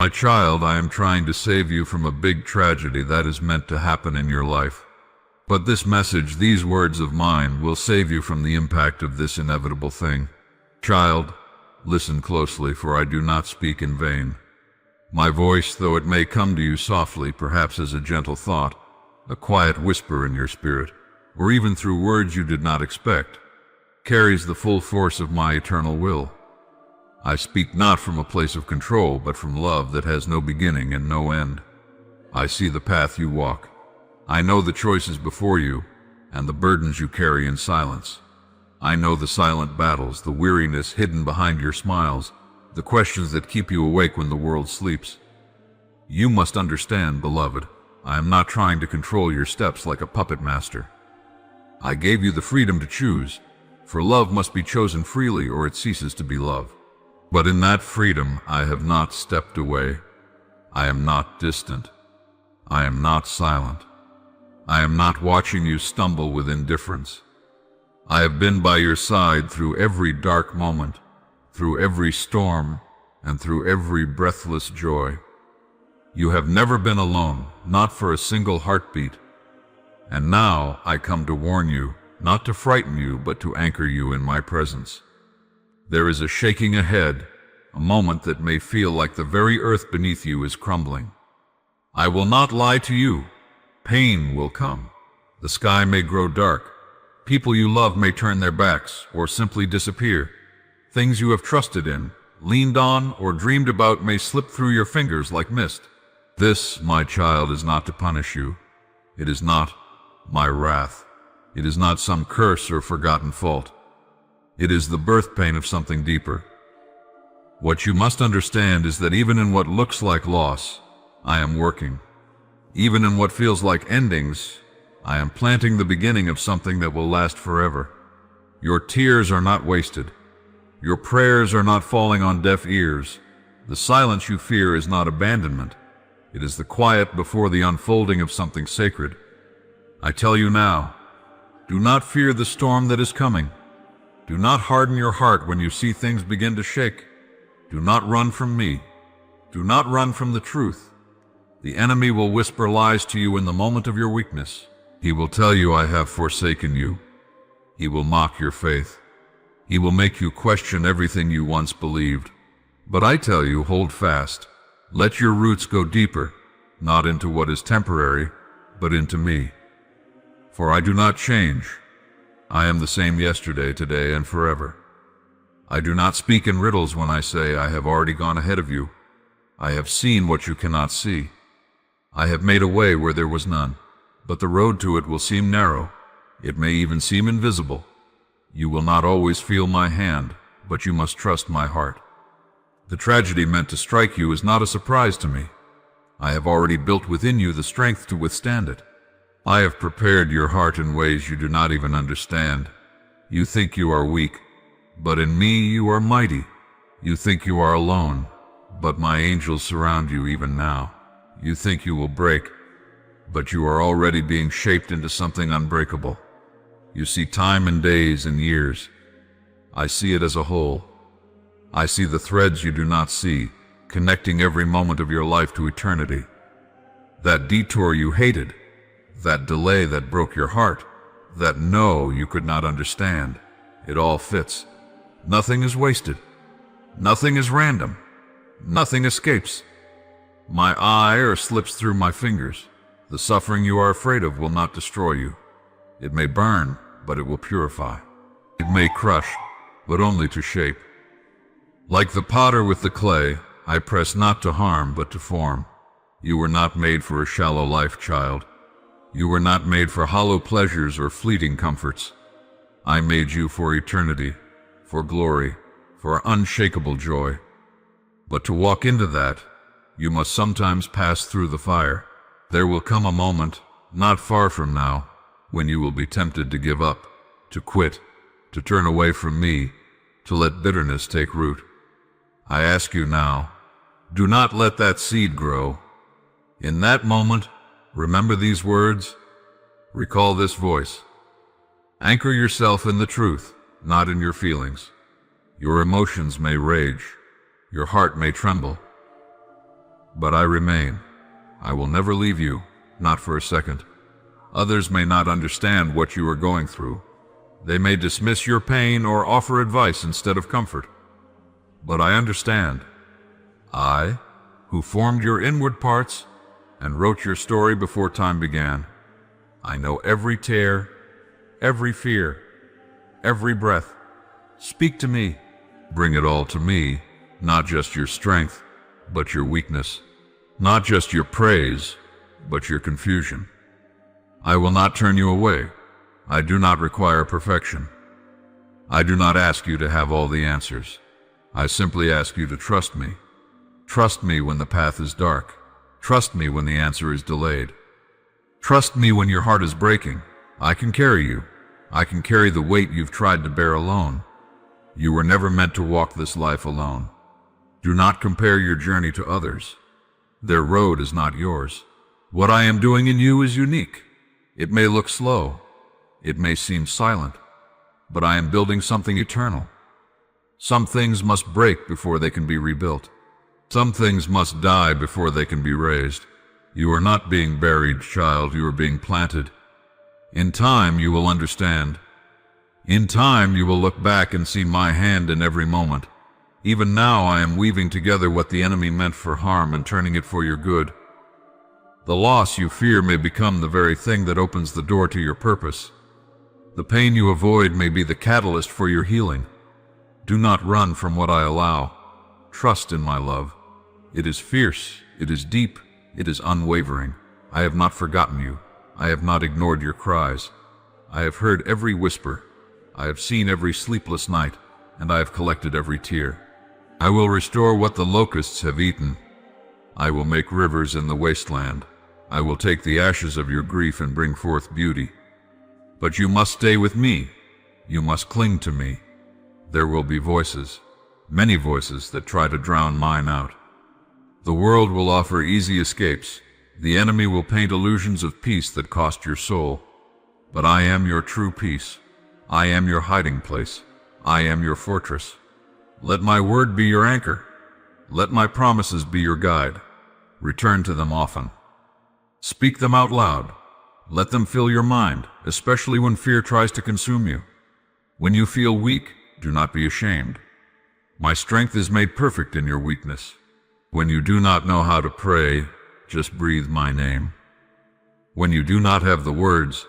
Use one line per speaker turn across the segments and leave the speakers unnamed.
My child, I am trying to save you from a big tragedy that is meant to happen in your life. But this message, these words of mine, will save you from the impact of this inevitable thing. Child, listen closely, for I do not speak in vain. My voice, though it may come to you softly, perhaps as a gentle thought, a quiet whisper in your spirit, or even through words you did not expect, carries the full force of my eternal will. I speak not from a place of control, but from love that has no beginning and no end. I see the path you walk. I know the choices before you, and the burdens you carry in silence. I know the silent battles, the weariness hidden behind your smiles, the questions that keep you awake when the world sleeps. You must understand, beloved, I am not trying to control your steps like a puppet master. I gave you the freedom to choose, for love must be chosen freely or it ceases to be love. But in that freedom I have not stepped away. I am not distant. I am not silent. I am not watching you stumble with indifference. I have been by your side through every dark moment, through every storm, and through every breathless joy. You have never been alone, not for a single heartbeat. And now I come to warn you, not to frighten you, but to anchor you in my presence. There is a shaking ahead, a moment that may feel like the very earth beneath you is crumbling. I will not lie to you. Pain will come. The sky may grow dark. People you love may turn their backs or simply disappear. Things you have trusted in, leaned on, or dreamed about may slip through your fingers like mist. This, my child, is not to punish you. It is not my wrath. It is not some curse or forgotten fault. It is the birth pain of something deeper. What you must understand is that even in what looks like loss, I am working. Even in what feels like endings, I am planting the beginning of something that will last forever. Your tears are not wasted. Your prayers are not falling on deaf ears. The silence you fear is not abandonment. It is the quiet before the unfolding of something sacred. I tell you now, do not fear the storm that is coming. Do not harden your heart when you see things begin to shake. Do not run from me. Do not run from the truth. The enemy will whisper lies to you in the moment of your weakness. He will tell you, I have forsaken you. He will mock your faith. He will make you question everything you once believed. But I tell you, hold fast. Let your roots go deeper, not into what is temporary, but into me. For I do not change. I am the same yesterday, today, and forever. I do not speak in riddles when I say I have already gone ahead of you. I have seen what you cannot see. I have made a way where there was none, but the road to it will seem narrow. It may even seem invisible. You will not always feel my hand, but you must trust my heart. The tragedy meant to strike you is not a surprise to me. I have already built within you the strength to withstand it. I have prepared your heart in ways you do not even understand. You think you are weak, but in me you are mighty. You think you are alone, but my angels surround you even now. You think you will break, but you are already being shaped into something unbreakable. You see time and days and years. I see it as a whole. I see the threads you do not see, connecting every moment of your life to eternity. That detour you hated, that delay that broke your heart, that no you could not understand, it all fits. Nothing is wasted. Nothing is random. Nothing escapes. My eye or slips through my fingers. The suffering you are afraid of will not destroy you. It may burn, but it will purify. It may crush, but only to shape. Like the potter with the clay, I press not to harm, but to form. You were not made for a shallow life, child. You were not made for hollow pleasures or fleeting comforts. I made you for eternity, for glory, for unshakable joy. But to walk into that, you must sometimes pass through the fire. There will come a moment, not far from now, when you will be tempted to give up, to quit, to turn away from me, to let bitterness take root. I ask you now, do not let that seed grow. In that moment, remember these words, recall this voice. Anchor yourself in the truth, not in your feelings. Your emotions may rage, your heart may tremble, But I remain. I will never leave you, not for a second. Others may not understand what you are going through. They may dismiss your pain or offer advice instead of comfort. But I understand. I, who formed your inward parts and wrote your story before time began. I know every tear, every fear, every breath. Speak to me. Bring it all to me, not just your strength, but your weakness. Not just your praise, but your confusion. I will not turn you away. I do not require perfection. I do not ask you to have all the answers. I simply ask you to trust me. Trust me when the path is dark. Trust me when the answer is delayed. Trust me when your heart is breaking. I can carry you. I can carry the weight you've tried to bear alone. You were never meant to walk this life alone. Do not compare your journey to others. Their road is not yours. What I am doing in you is unique. It may look slow. It may seem silent. But I am building something eternal. Some things must break before they can be rebuilt. Some things must die before they can be raised. You are not being buried, child. You are being planted. In time, you will understand. In time, you will look back and see my hand in every moment. Even now, I am weaving together what the enemy meant for harm and turning it for your good. The loss you fear may become the very thing that opens the door to your purpose. The pain you avoid may be the catalyst for your healing. Do not run from what I allow. Trust in my love. It is fierce, it is deep, it is unwavering. I have not forgotten you. I have not ignored your cries. I have heard every whisper. I have seen every sleepless night, and I have collected every tear. I will restore what the locusts have eaten. I will make rivers in the wasteland. I will take the ashes of your grief and bring forth beauty. But you must stay with me. You must cling to me. There will be voices, many voices that try to drown mine out. The world will offer easy escapes. The enemy will paint illusions of peace that cost your soul. But I am your true peace. I am your hiding place. I am your fortress. Let my word be your anchor. Let my promises be your guide. Return to them often. Speak them out loud. Let them fill your mind, especially when fear tries to consume you. When you feel weak, do not be ashamed. My strength is made perfect in your weakness. When you do not know how to pray, just breathe my name. When you do not have the words,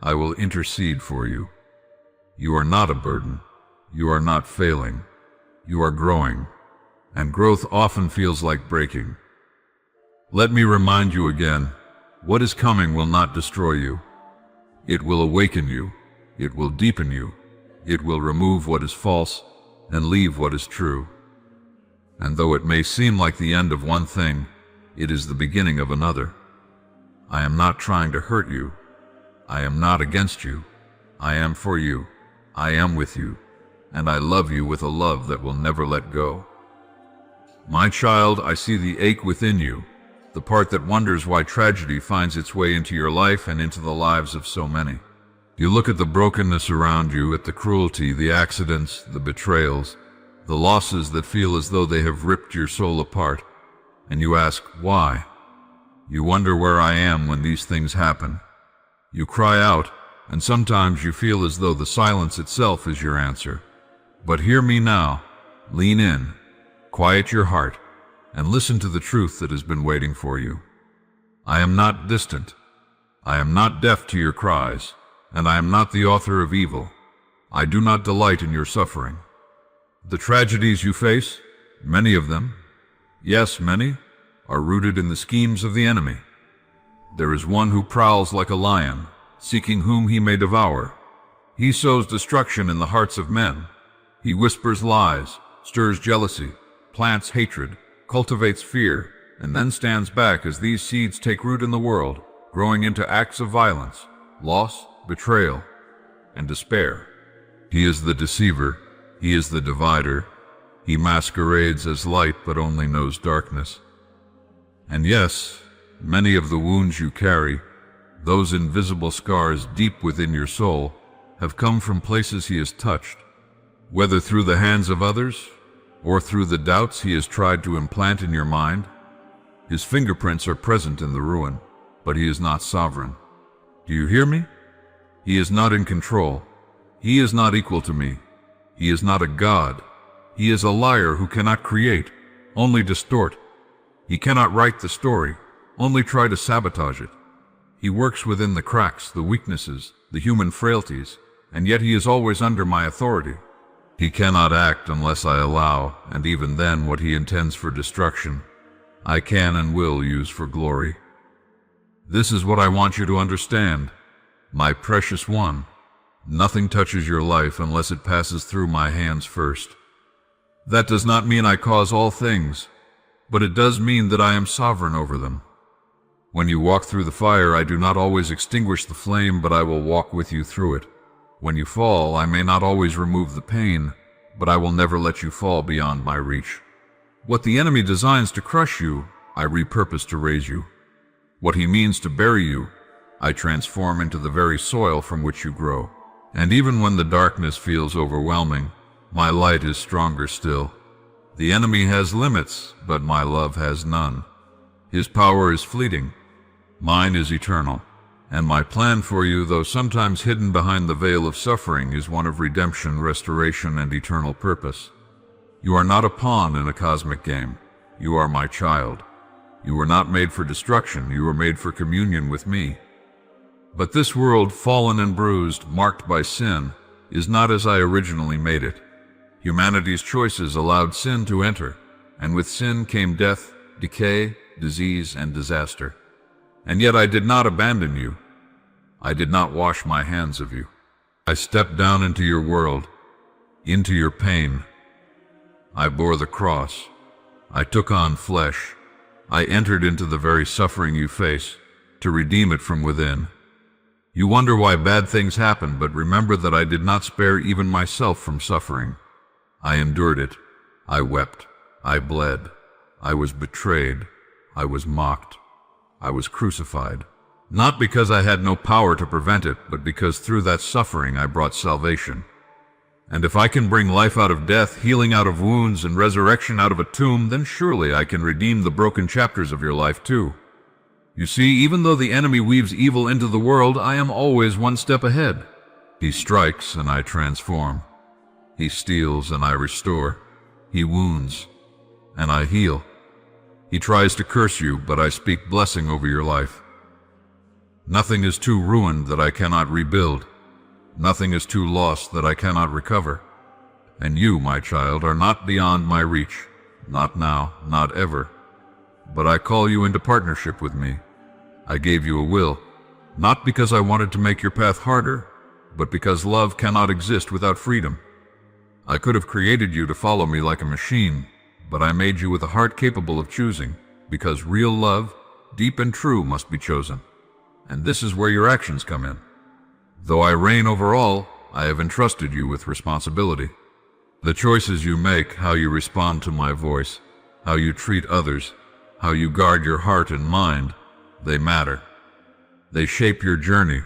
I will intercede for you. You are not a burden. You are not failing. You are growing, and growth often feels like breaking. Let me remind you again, what is coming will not destroy you. It will awaken you. It will deepen you. It will remove what is false and leave what is true. And though it may seem like the end of one thing, it is the beginning of another. I am not trying to hurt you. I am not against you. I am for you. I am with you. And I love you with a love that will never let go. My child, I see the ache within you, the part that wonders why tragedy finds its way into your life and into the lives of so many. You look at the brokenness around you, at the cruelty, the accidents, the betrayals, the losses that feel as though they have ripped your soul apart, and you ask, why? You wonder where I am when these things happen. You cry out, and sometimes you feel as though the silence itself is your answer. But hear me now. Lean in, quiet your heart, and listen to the truth that has been waiting for you. I am not distant. I am not deaf to your cries, and I am not the author of evil. I do not delight in your suffering. The tragedies you face, many of them, yes, many, are rooted in the schemes of the enemy. There is one who prowls like a lion, seeking whom he may devour. He sows destruction in the hearts of men. He whispers lies, stirs jealousy, plants hatred, cultivates fear, and then stands back as these seeds take root in the world, growing into acts of violence, loss, betrayal, and despair. He is the deceiver. He is the divider. He masquerades as light but only knows darkness. And yes, many of the wounds you carry, those invisible scars deep within your soul, have come from places he has touched, whether through the hands of others or through the doubts he has tried to implant in your mind. His fingerprints are present in the ruin, but he is not sovereign. Do you hear me? He is not in control. He is not equal to me. He is not a god. He is a liar who cannot create, only distort. He cannot write the story, only try to sabotage it. He works within the cracks, the weaknesses, the human frailties, and yet he is always under my authority. He cannot act unless I allow, and even then what he intends for destruction, I can and will use for glory. This is what I want you to understand, my precious one. Nothing touches your life unless it passes through my hands first. That does not mean I cause all things, but it does mean that I am sovereign over them. When you walk through the fire, I do not always extinguish the flame, but I will walk with you through it. When you fall, I may not always remove the pain, but I will never let you fall beyond my reach. What the enemy designs to crush you, I repurpose to raise you. What he means to bury you, I transform into the very soil from which you grow. And even when the darkness feels overwhelming, my light is stronger still. The enemy has limits, but my love has none. His power is fleeting. Mine is eternal. And my plan for you, though sometimes hidden behind the veil of suffering, is one of redemption, restoration, and eternal purpose. You are not a pawn in a cosmic game. You are my child. You were not made for destruction. You were made for communion with me. But this world, fallen and bruised, marked by sin, is not as I originally made it. Humanity's choices allowed sin to enter, and with sin came death, decay, disease, and disaster. And yet I did not abandon you. I did not wash my hands of you. I stepped down into your world, into your pain. I bore the cross. I took on flesh. I entered into the very suffering you face, to redeem it from within. You wonder why bad things happen, but remember that I did not spare even myself from suffering. I endured it. I wept. I bled. I was betrayed. I was mocked. I was crucified. Not because I had no power to prevent it, but because through that suffering I brought salvation. And if I can bring life out of death, healing out of wounds, and resurrection out of a tomb, then surely I can redeem the broken chapters of your life too. You see, even though the enemy weaves evil into the world, I am always one step ahead. He strikes and I transform. He steals and I restore. He wounds and I heal. He tries to curse you, but I speak blessing over your life. Nothing is too ruined that I cannot rebuild. Nothing is too lost that I cannot recover. And you, my child, are not beyond my reach. Not now, not ever. But I call you into partnership with me. I gave you a will, not because I wanted to make your path harder, but because love cannot exist without freedom. I could have created you to follow me like a machine, but I made you with a heart capable of choosing, because real love, deep and true, must be chosen. And this is where your actions come in. Though I reign over all, I have entrusted you with responsibility. The choices you make, how you respond to my voice, how you treat others, how you guard your heart and mind, they matter. They shape your journey.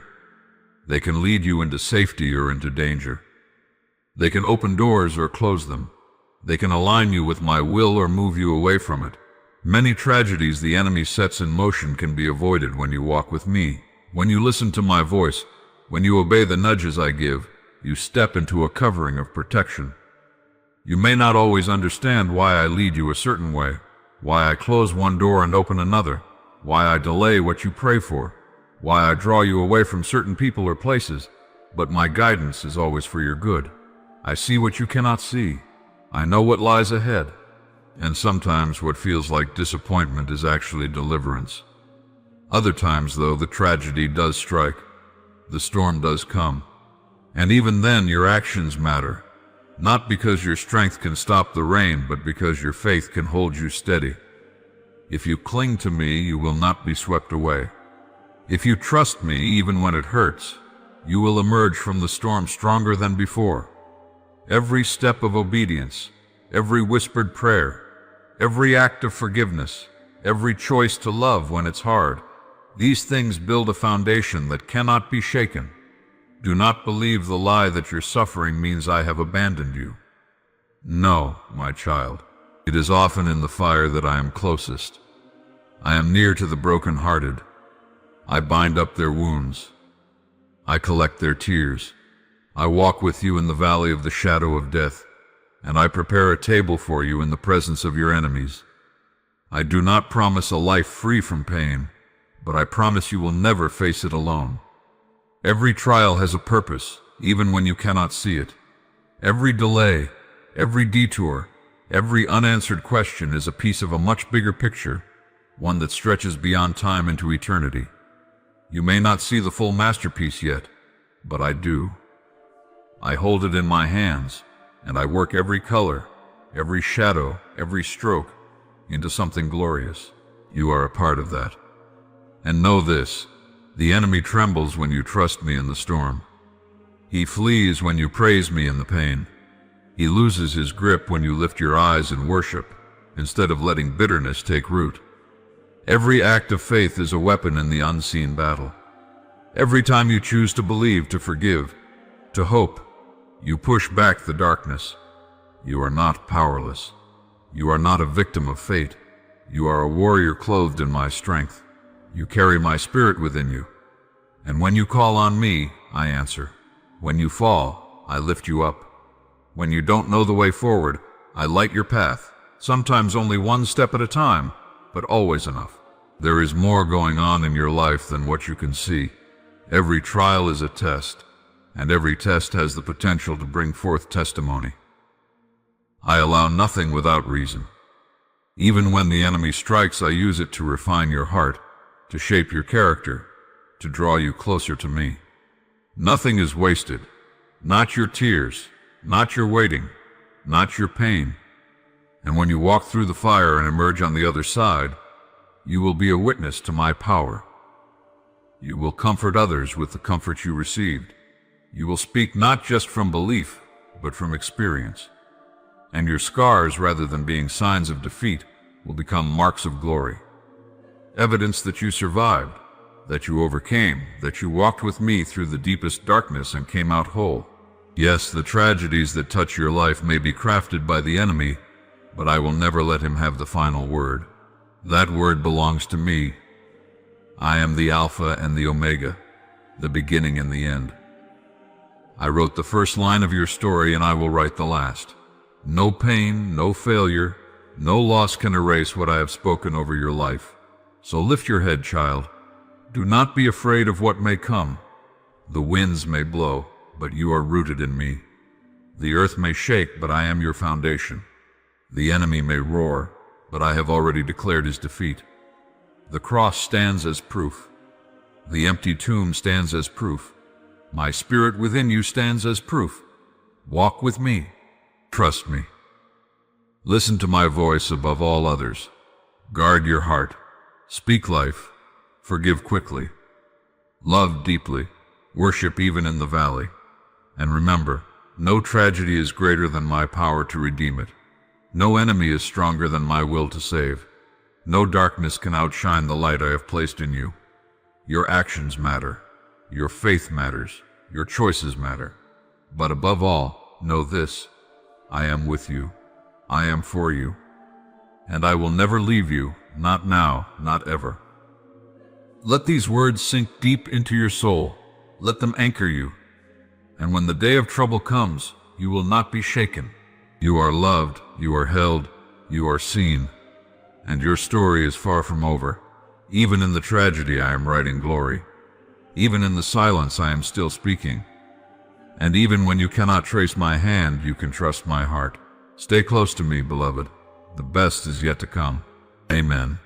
They can lead you into safety or into danger. They can open doors or close them. They can align you with my will or move you away from it. Many tragedies the enemy sets in motion can be avoided when you walk with me. When you listen to my voice, when you obey the nudges I give, you step into a covering of protection. You may not always understand why I lead you a certain way, why I close one door and open another, why I delay what you pray for, why I draw you away from certain people or places, but my guidance is always for your good. I see what you cannot see. I know what lies ahead. And sometimes what feels like disappointment is actually deliverance. Other times, though, the tragedy does strike. The storm does come. And even then, your actions matter. Not because your strength can stop the rain, but because your faith can hold you steady. If you cling to me, you will not be swept away. If you trust me, even when it hurts, you will emerge from the storm stronger than before. Every step of obedience, every whispered prayer, every act of forgiveness, every choice to love when it's hard, these things build a foundation that cannot be shaken. Do not believe the lie that your suffering means I have abandoned you. No, my child. It is often in the fire that I am closest. I am near to the broken-hearted. I bind up their wounds. I collect their tears. I walk with you in the valley of the shadow of death, and I prepare a table for you in the presence of your enemies. I do not promise a life free from pain, but I promise you will never face it alone. Every trial has a purpose, even when you cannot see it. Every delay, every detour, every unanswered question is a piece of a much bigger picture, one that stretches beyond time into eternity. You may not see the full masterpiece yet, but I do. I hold it in my hands, and I work every color, every shadow, every stroke into something glorious. You are a part of that. And know this, the enemy trembles when you trust me in the storm. He flees when you praise me in the pain. He loses his grip when you lift your eyes in worship, instead of letting bitterness take root. Every act of faith is a weapon in the unseen battle. Every time you choose to believe, to forgive, to hope, you push back the darkness. You are not powerless. You are not a victim of fate. You are a warrior clothed in my strength. You carry my spirit within you. And when you call on me, I answer. When you fall, I lift you up. When you don't know the way forward, I light your path, sometimes only one step at a time, but always enough. There is more going on in your life than what you can see. Every trial is a test, and every test has the potential to bring forth testimony. I allow nothing without reason. Even when the enemy strikes, I use it to refine your heart, to shape your character, to draw you closer to me. Nothing is wasted. Not your tears, not your waiting, not your pain. And when you walk through the fire and emerge on the other side, you will be a witness to my power. You will comfort others with the comfort you received. You will speak not just from belief, but from experience. And your scars, rather than being signs of defeat, will become marks of glory. Evidence that you survived, that you overcame, that you walked with me through the deepest darkness and came out whole. Yes, the tragedies that touch your life may be crafted by the enemy, but I will never let him have the final word. That word belongs to me. I am the Alpha and the Omega, the beginning and the end. I wrote the first line of your story, and I will write the last. No pain, no failure, no loss can erase what I have spoken over your life. So lift your head, child. Do not be afraid of what may come. The winds may blow, but you are rooted in me. The earth may shake, but I am your foundation. The enemy may roar, but I have already declared his defeat. The cross stands as proof. The empty tomb stands as proof. My spirit within you stands as proof. Walk with me. Trust me. Listen to my voice above all others. Guard your heart. Speak life. Forgive quickly. Love deeply. Worship even in the valley. And remember, no tragedy is greater than my power to redeem it. No enemy is stronger than my will to save. No darkness can outshine the light I have placed in you. Your actions matter. Your faith matters. Your choices matter. But above all, know this: I am with you. I am for you. And I will never leave you, not now, not ever. Let these words sink deep into your soul. Let them anchor you. And when the day of trouble comes, you will not be shaken. You are loved, you are held, you are seen. And your story is far from over. Even in the tragedy I am writing glory. Even in the silence I am still speaking. And even when you cannot trace my hand, you can trust my heart. Stay close to me, beloved. The best is yet to come. Amen.